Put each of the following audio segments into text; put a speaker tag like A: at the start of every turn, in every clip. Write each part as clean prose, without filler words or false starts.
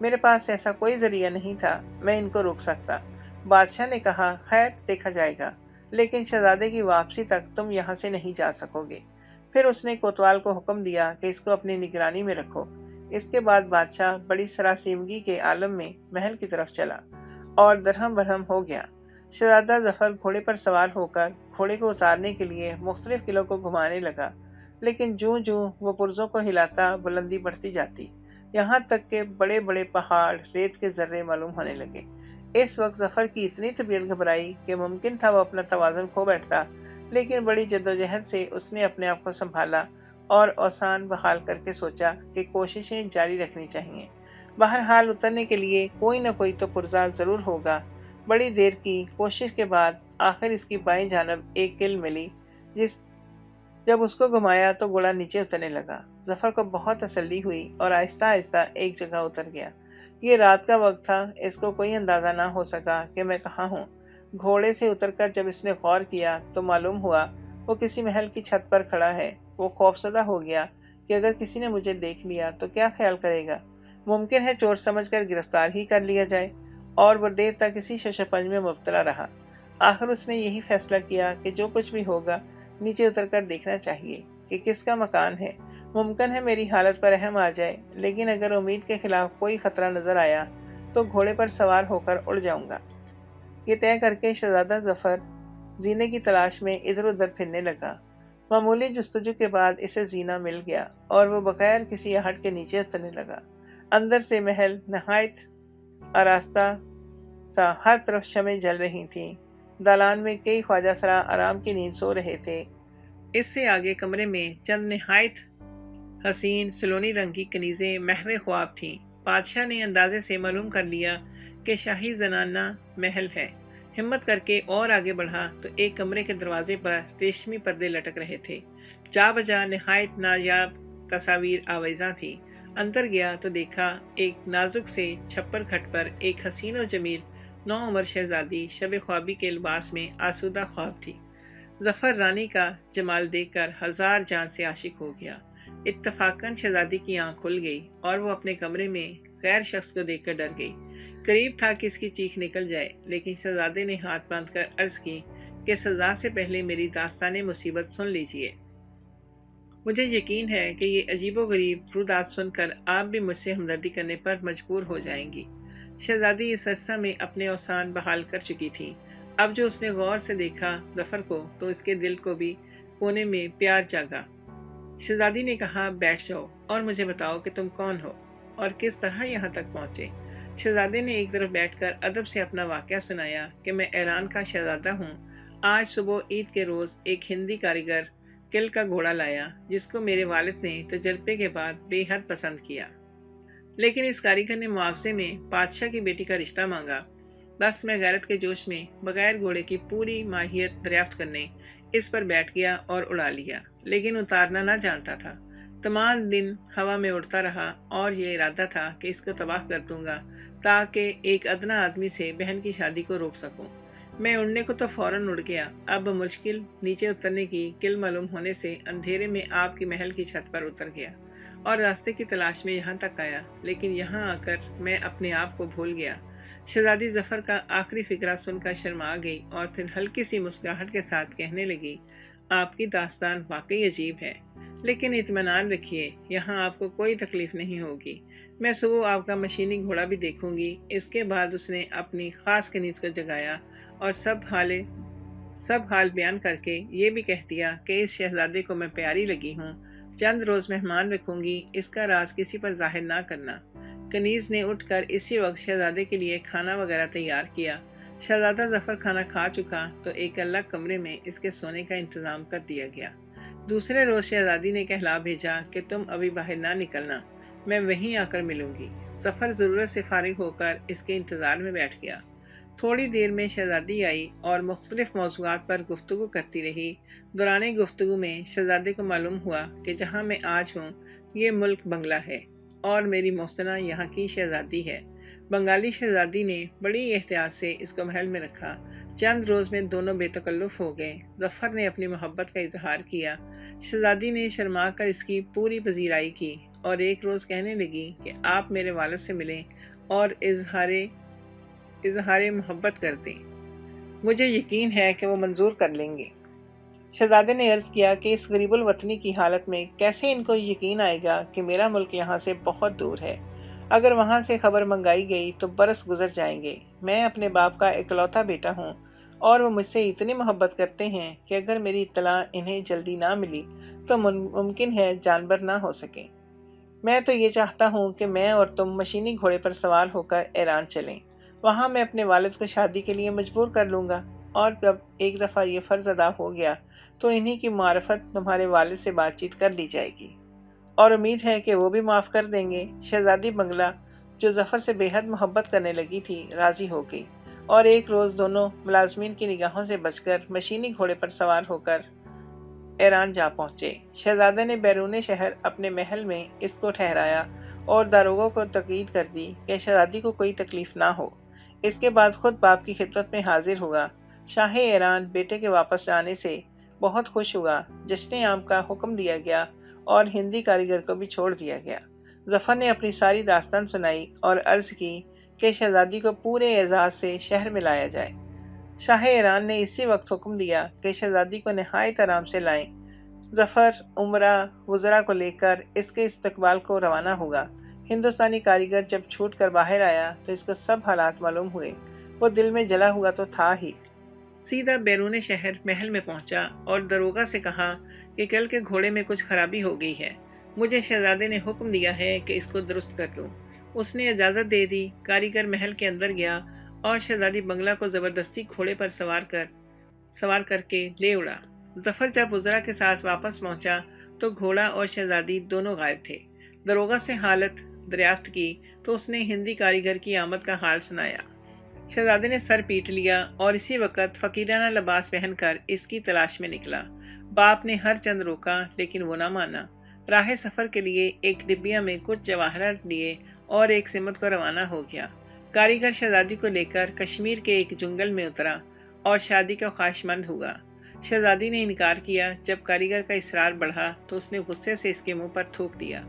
A: میرے پاس ایسا کوئی ذریعہ نہیں تھا میں ان کو روک سکتا۔ بادشاہ نے کہا، خیر دیکھا جائے گا، لیکن شہزادے کی واپسی تک تم یہاں سے نہیں جا سکو گے۔ پھر اس نے کوتوال کو حکم دیا کہ اس کو اپنی نگرانی میں رکھو۔ اس کے بعد بادشاہ بڑی سراسیمگی کے عالم میں محل کی طرف چلا اور درہم برہم ہو گیا۔ شہزادہ ظفر گھوڑے پر سوار ہو کر گھوڑے کو اتارنے کے لیے مختلف قلعوں کو گھمانے لگا، لیکن جوں جوں وہ پرزوں کو ہلاتا بلندی بڑھتی جاتی، یہاں تک کہ بڑے بڑے پہاڑ ریت کے ذرے معلوم ہونے لگے۔ اس وقت ظفر کی اتنی طبیعت گھبرائی کہ ممکن تھا وہ اپنا توازن کھو بیٹھتا، لیکن بڑی جدوجہد سے اس نے اپنے آپ کو سنبھالا اور اوسان بحال کر کے سوچا کہ کوششیں جاری رکھنی چاہیے۔ بہرحال اترنے کے لیے کوئی نہ کوئی تو پرزہ ضرور ہوگا۔ بڑی دیر کی کوشش کے بعد آخر اس کی بائیں جانب ایک کل ملی، جب اس کو گھمایا تو گھوڑا نیچے اترنے لگا۔ ظفر کو بہت تسلی ہوئی اور آہستہ آہستہ ایک جگہ اتر گیا۔ یہ رات کا وقت تھا، اس کو کوئی اندازہ نہ ہو سکا کہ میں کہاں ہوں۔ گھوڑے سے اتر کر جب اس نے غور کیا تو معلوم ہوا وہ کسی محل کی چھت پر کھڑا ہے۔ وہ خوفزدہ ہو گیا کہ اگر کسی نے مجھے دیکھ لیا تو کیا خیال کرے گا، ممکن ہے چور سمجھ کر گرفتار ہی کر لیا جائے، اور وہ دیر تک اسی ششپنج میں مبتلا رہا۔ آخر اس نے یہی فیصلہ کیا کہ جو کچھ بھی ہوگا نیچے اتر کر دیکھنا چاہیے کہ کس کا مکان ہے۔ ممکن ہے میری حالت پر رحم آ جائے، لیکن اگر امید کے خلاف کوئی خطرہ نظر آیا تو گھوڑے پر سوار ہو کر اڑ جاؤں گا۔ یہ طے کر کے شہزادہ ظفر زینے کی تلاش میں ادھر ادھر پھرنے لگا۔ معمولی جستجو کے بعد اسے زینہ مل گیا اور وہ بغیر کسی آہٹ کے نیچے اترنے لگا۔ اندر سے محل نہایت آراستہ تھا، ہر طرف شمعیں جل رہی تھیں۔ دالان میں کئی خواجہ سرا آرام کی نیند سو رہے تھے۔ اس سے آگے کمرے میں چند نہایت حسین سلونی رنگ کی کنیزیں محو خواب تھیں۔ بادشاہ نے اندازے سے معلوم کر لیا کہ شاہی زنانہ محل ہے۔ ہمت کر کے اور آگے بڑھا تو ایک کمرے کے دروازے پر ریشمی پردے لٹک رہے تھے۔ جا بجا نہایت نایاب تصاویر آویزاں تھیں۔ اندر گیا تو دیکھا ایک نازک سے چھپر کھٹ پر ایک حسین و جمیل نوعمر شہزادی شب خوابی کے لباس میں آسودہ خواب تھی۔ ظفر رانی کا جمال دیکھ کر ہزار جان سے عاشق ہو گیا۔ اتفاقاً شہزادی کی آنکھ کھل گئی اور وہ اپنے کمرے میں غیر شخص کو دیکھ کر ڈر گئی۔ قریب تھا کہ اس کی چیخ نکل جائے، لیکن شہزادے نے ہاتھ باندھ کر عرض کی کہ سزا سے پہلے میری داستان مصیبت سن لیجیے۔ مجھے یقین ہے کہ یہ عجیب و غریب رودات سن کر آپ بھی مجھ سے ہمدردی کرنے پر مجبور ہو جائیں گی۔ شہزادی اس عرصہ میں اپنے اوسان بحال کر چکی تھی۔ اب جو اس نے غور سے دیکھا ظفر کو تو اس کے دل کو بھی کونے میں پیار جاگا۔ شہزادی نے کہا، بیٹھ جاؤ اور مجھے بتاؤ کہ تم کون ہو اور کس طرح یہاں تک پہنچے۔ شہزادے نے ایک طرف بیٹھ کر ادب سے اپنا واقعہ سنایا کہ میں ایران کا شہزادہ ہوں۔ آج صبح عید کے روز ایک ہندی کاریگر کل کا گھوڑا لایا جس کو میرے والد نے تجربے کے بعد بے حد پسند کیا، لیکن اس کاریگر نے معاوضے میں بادشاہ کی بیٹی کا رشتہ مانگا۔ بس میں غیرت کے جوش میں بغیر گھوڑے کی پوری ماہیت دریافت کرنے اس پر بیٹھ گیا اور اڑا لیا، لیکن اتارنا نہ جانتا تھا۔ تمام دن ہوا میں اڑتا رہا اور یہ ارادہ تھا کہ اس کو تباہ کر دوں گا تاکہ ایک ادنا آدمی سے بہن کی شادی کو روک سکوں۔ میں اڑنے کو تو فوراً اڑ گیا، اب مشکل نیچے اترنے کی کل معلوم ہونے سے اندھیرے میں آپ کی محل کی چھت پر اتر گیا اور راستے کی تلاش میں یہاں تک آیا، لیکن یہاں آ کر میں اپنے آپ کو بھول گیا۔ شہزادی ظفر کا آخری فقرہ سن کر شرما گئی اور پھر ہلکی سی مسکراہٹ کے ساتھ کہنے لگی، آپ کی داستان واقعی عجیب ہے، لیکن اطمینان رکھیے، یہاں آپ کو کوئی تکلیف نہیں ہوگی۔ میں صبح آپ کا مشینی گھوڑا بھی دیکھوں گی۔ اس کے بعد اس نے اپنی خاص کنیز کو جگایا اور سب حال بیان کر کے یہ بھی کہہ دیا کہ اس شہزادے کو میں پیاری لگی ہوں، چند روز مہمان رکھوں گی، اس کا راز کسی پر ظاہر نہ کرنا۔ کنیز نے اٹھ کر اسی وقت شہزادے کے لیے کھانا وغیرہ تیار کیا۔ شہزادہ ظفر کھانا کھا چکا تو ایک الگ کمرے میں اس کے سونے کا انتظام کر دیا گیا۔ دوسرے روز شہزادی نے کہلا بھیجا کہ تم ابھی باہر نہ نکلنا، میں وہیں آ کر ملوں گی۔ ظفر ضرورت سے فارغ ہو کر اس کے انتظار میں بیٹھ گیا۔ تھوڑی دیر میں شہزادی آئی اور مختلف موضوعات پر گفتگو کرتی رہی۔ دوران گفتگو میں شہزادے کو معلوم ہوا کہ جہاں میں آج ہوں یہ ملک بنگلہ ہے اور میری محسنہ یہاں کی شہزادی ہے۔ بنگالی شہزادی نے بڑی احتیاط سے اس کو محل میں رکھا۔ چند روز میں دونوں بے تکلف ہو گئے۔ ظفر نے اپنی محبت کا اظہار کیا، شہزادی نے شرما کر اس کی پوری پذیرائی کی اور ایک روز کہنے لگی کہ آپ میرے والد سے ملیں، اور اظہار محبت کر دیں۔ مجھے یقین ہے کہ وہ منظور کر لیں گے۔ شہزادے نے عرض کیا کہ اس غریب الوطنی کی حالت میں کیسے ان کو یقین آئے گا کہ میرا ملک یہاں سے بہت دور ہے۔ اگر وہاں سے خبر منگائی گئی تو برس گزر جائیں گے۔ میں اپنے باپ کا اکلوتا بیٹا ہوں اور وہ مجھ سے اتنی محبت کرتے ہیں کہ اگر میری اطلاع انہیں جلدی نہ ملی تو ممکن ہے جانبر نہ ہو سکیں۔ میں تو یہ چاہتا ہوں کہ میں اور تم مشینی گھوڑے پر سوار ہو کر ایران چلیں۔ وہاں میں اپنے والد کو شادی کے لیے مجبور کر لوں گا، اور جب ایک دفعہ یہ فرض ادا ہو گیا تو انہی کی معرفت تمہارے والد سے بات چیت کر لی جائے گی، اور امید ہے کہ وہ بھی معاف کر دیں گے۔ شہزادی بنگلہ، جو ظفر سے بے حد محبت کرنے لگی تھی، راضی ہو گئی، اور ایک روز دونوں ملازمین کی نگاہوں سے بچ کر مشینی گھوڑے پر سوار ہو کر ایران جا پہنچے۔ شہزادے نے بیرون شہر اپنے محل میں اس کو ٹھہرایا اور داروغوں کو تاکید کر دی کہ شہزادی کو کوئی تکلیف نہ ہو۔ اس کے بعد خود باپ کی خدمت میں حاضر ہوا۔ شاہ ایران بیٹے کے واپس جانے سے بہت خوش ہوا۔ جشن عام کا حکم دیا گیا اور ہندی کاریگر کو بھی چھوڑ دیا گیا۔ ظفر نے اپنی ساری داستان سنائی اور عرض کی کہ شہزادی کو پورے اعزاز سے شہر میں لایا جائے۔ شاہ ایران نے اسی وقت حکم دیا کہ شہزادی کو نہایت آرام سے لائیں۔ ظفر عمرہ وزراء کو لے کر اس کے استقبال کو روانہ ہوگا۔ ہندوستانی کاریگر جب چھوٹ کر باہر آیا تو اس کو سب حالات معلوم ہوئے۔ وہ دل میں جلا ہوا تو تھا ہی، سیدھا بیرون شہر محل میں پہنچا اور داروغہ سے کہا کہ کل کے گھوڑے میں کچھ خرابی ہو گئی ہے، مجھے شہزادے نے حکم دیا ہے کہ اس کو درست کر لوں۔ اس نے اجازت دے دی۔ کاریگر محل کے اندر گیا اور شہزادی بنگلہ کو زبردستی گھوڑے پر سوار کر کے لے اڑا۔ ظفر جب وزراء کے ساتھ واپس پہنچا تو گھوڑا اور شہزادی دونوں غائب تھے۔ داروغہ سے حالت دریافت کی تو اس نے ہندی کاریگر کی آمد کا حال سنایا۔ شہزادے نے سر پیٹ لیا اور اسی وقت فقیرانہ لباس پہن کر اس کی تلاش میں نکلا۔ باپ نے ہر چند روکا لیکن وہ نہ مانا۔ راہ سفر کے لیے ایک ڈبیا میں کچھ جواہرات لیے اور ایک سمت کو روانہ ہو گیا۔ کاریگر شہزادی کو لے کر کشمیر کے ایک جنگل میں اترا اور شادی کا خواہش مند ہوا۔ شہزادی نے انکار کیا۔ جب کاریگر کا اصرار بڑھا تو اس نے غصے سے اس کے منہ پر تھوک دیا۔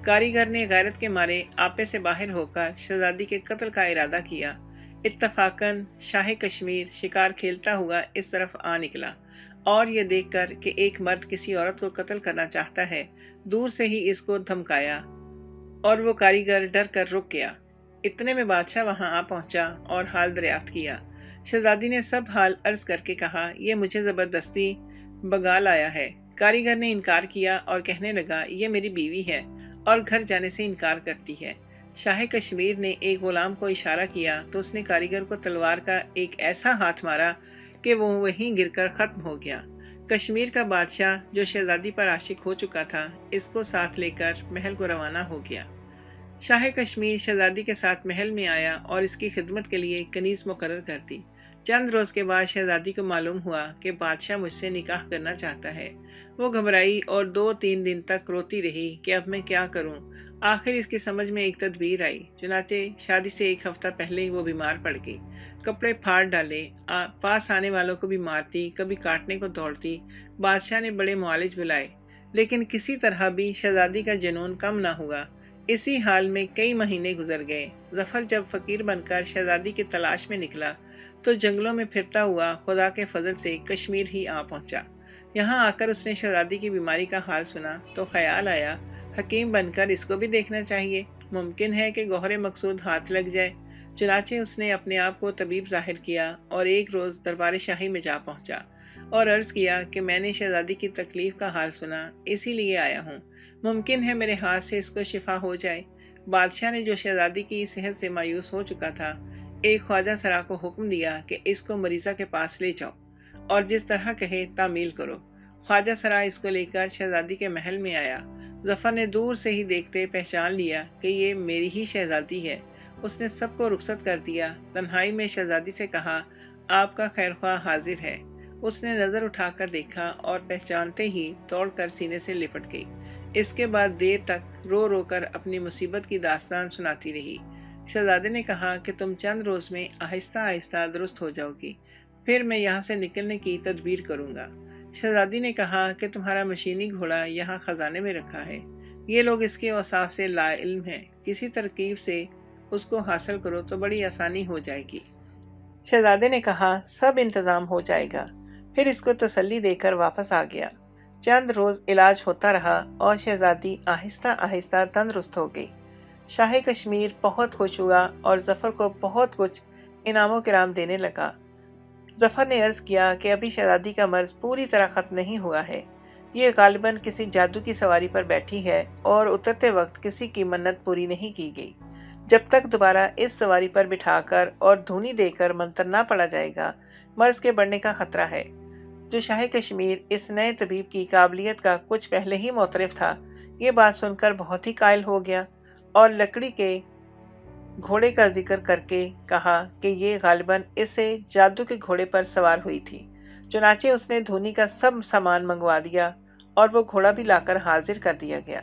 A: کاریگر نے غیرت کے مارے آپے سے باہر ہو کر شہزادی کے قتل کا ارادہ کیا۔ اتفاقاً شاہ کشمیر شکار کھیلتا ہوا اس طرف آ نکلا، اور یہ دیکھ کر کہ ایک مرد کسی عورت کو قتل کرنا چاہتا ہے، دور سے ہی اس کو دھمکایا اور وہ کاریگر ڈر کر رک گیا۔ اتنے میں بادشاہ وہاں آ پہنچا اور حال دریافت کیا۔ شہزادی نے سب حال عرض کر کے کہا، یہ مجھے زبردستی بگا لایا ہے۔ کاریگر نے انکار کیا اور کہنے لگا، یہ میری بیوی ہے اور گھر جانے سے انکار کرتی ہے۔ شاہ کشمیر نے ایک غلام کو اشارہ کیا تو اس نے کاریگر کو تلوار کا ایک ایسا ہاتھ مارا کہ وہ وہیں گر کر ختم ہو گیا۔ کشمیر کا بادشاہ، جو شہزادی پر عاشق ہو چکا تھا، اس کو ساتھ لے کر محل کو روانہ ہو گیا۔ شاہ کشمیر شہزادی کے ساتھ محل میں آیا اور اس کی خدمت کے لیے کنیز مقرر کر دی۔ چند روز کے بعد شہزادی کو معلوم ہوا کہ بادشاہ مجھ سے نکاح کرنا چاہتا ہے۔ وہ گھبرائی اور 2-3 دن تک روتی رہی کہ اب میں کیا کروں۔ آخر اس کی سمجھ میں ایک تدبیر آئی۔ چنانچہ شادی سے 1 ہفتہ پہلے ہی وہ بیمار پڑ گئی۔ کپڑے پھاڑ ڈالے، پاس آنے والوں کو بھی مارتی، کبھی کاٹنے کو دوڑتی۔ بادشاہ نے بڑے معالج بلائے لیکن کسی طرح بھی شہزادی کا جنون کم نہ ہوا۔ اسی حال میں کئی مہینے گزر گئے۔ ظفر جب فقیر بن کر شہزادی کی تلاش میں نکلا تو جنگلوں میں پھرتا ہوا خدا کے فضل سے کشمیر ہی آ پہنچا۔ یہاں آ کر اس نے شہزادی کی بیماری کا حال سنا تو خیال آیا، حکیم بن کر اس کو بھی دیکھنا چاہیے، ممکن ہے کہ گوہر مقصود ہاتھ لگ جائے۔ چنانچہ اس نے اپنے آپ کو طبیب ظاہر کیا اور ایک روز دربار شاہی میں جا پہنچا اور عرض کیا کہ میں نے شہزادی کی تکلیف کا حال سنا، اسی لیے آیا ہوں، ممکن ہے میرے ہاتھ سے اس کو شفا ہو جائے۔ بادشاہ نے، جو شہزادی کی صحت سے مایوس ہو چکا تھا، ایک خواجہ سرا کو حکم دیا کہ اس کو مریضہ کے پاس لے جاؤ اور جس طرح کہے تعمیل کرو۔ خواجہ سرا اس کو لے کر شہزادی کے محل میں آیا۔ ظفر نے دور سے ہی دیکھتے پہچان لیا کہ یہ میری ہی شہزادی ہے۔ اس نے سب کو رخصت کر دیا۔ تنہائی میں شہزادی سے کہا، آپ کا خیر خواہ حاضر ہے۔ اس نے نظر اٹھا کر دیکھا اور پہچانتے ہی دوڑ کر سینے سے لپٹ گئی۔ اس کے بعد دیر تک رو رو کر اپنی مصیبت کی داستان سناتی رہی۔ شہزادے نے کہا کہ تم چند روز میں آہستہ آہستہ درست ہو جاؤ گی، پھر میں یہاں سے نکلنے کی تدبیر کروں گا۔ شہزادی نے کہا کہ تمہارا مشینی گھوڑا یہاں خزانے میں رکھا ہے، یہ لوگ اس کے اوصاف سے لا علم ہیں، کسی ترکیب سے اس کو حاصل کرو تو بڑی آسانی ہو جائے گی۔ شہزادے نے کہا سب انتظام ہو جائے گا، پھر اس کو تسلی دے کر واپس آ گیا۔ چند روز علاج ہوتا رہا اور شہزادی آہستہ آہستہ تندرست ہو گئی۔ شاہ کشمیر بہت خوش ہوا اور ظفر کو بہت کچھ انعام و کرام دینے لگا۔ ظفر نے عرض کیا کہ ابھی شہزادی کا مرض پوری طرح ختم نہیں ہوا ہے، یہ غالباً کسی جادو کی سواری پر بیٹھی ہے اور اترتے وقت کسی کی منت پوری نہیں کی گئی۔ جب تک دوبارہ اس سواری پر بٹھا کر اور دھونی دے کر منتر نہ پڑا جائے گا، مرض کے بڑھنے کا خطرہ ہے۔ جو شاہ کشمیر اس نئے طبیب کی قابلیت کا کچھ پہلے ہی معترف تھا، یہ بات سن کر بہت ہی قائل ہو گیا اور لکڑی کے گھوڑے کا ذکر کر کے کہا کہ یہ غالباً اسے جادو کے گھوڑے پر سوار ہوئی تھی۔ چنانچہ اس نے دھونی کا سب سامان منگوا دیا اور وہ گھوڑا بھی لا کر حاضر کر دیا گیا۔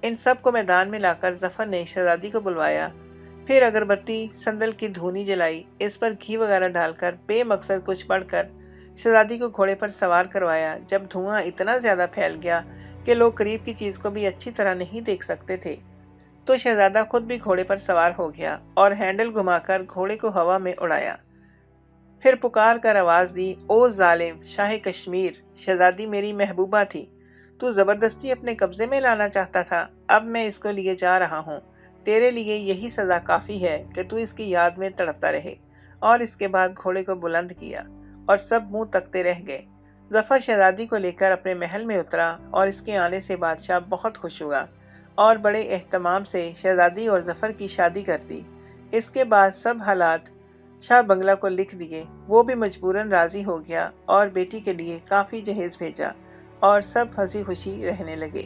A: ان سب کو میدان میں لا کر ظفر نے شہزادی کو بلوایا، پھر اگربتی سندل کی دھونی جلائی، اس پر گھی وغیرہ ڈال کر بے مقصد کچھ پڑھ کر شہزادی کو گھوڑے پر سوار کروایا۔ جب دھواں اتنا زیادہ پھیل گیا کہ لوگ قریب کی چیز کو بھی اچھی طرح نہیں دیکھ سکتے تھے، تو شہزادہ خود بھی گھوڑے پر سوار ہو گیا اور ہینڈل گھما کر گھوڑے کو ہوا میں اڑایا۔ پھر پکار کر آواز دی، او ظالم شاہ کشمیر، شہزادی میری محبوبہ تھی، تو زبردستی اپنے قبضے میں لانا چاہتا تھا، اب میں اس کو لیے جا رہا ہوں، تیرے لیے یہی سزا کافی ہے کہ تو اس کی یاد میں تڑپتا رہے۔ اور اس کے بعد گھوڑے کو بلند کیا اور سب منہ تکتے رہ گئے۔ ظفر شہزادی کو لے کر اپنے محل میں اترا اور اس کے آنے سے بادشاہ بہت خوش ہوا اور بڑے اہتمام سے شہزادی اور ظفر کی شادی کر دی۔ اس کے بعد سب حالات شاہ بنگلہ کو لکھ دیے، وہ بھی مجبوراً راضی ہو گیا اور بیٹی کے لیے کافی جہیز بھیجا اور سب ہنسی خوشی رہنے لگے۔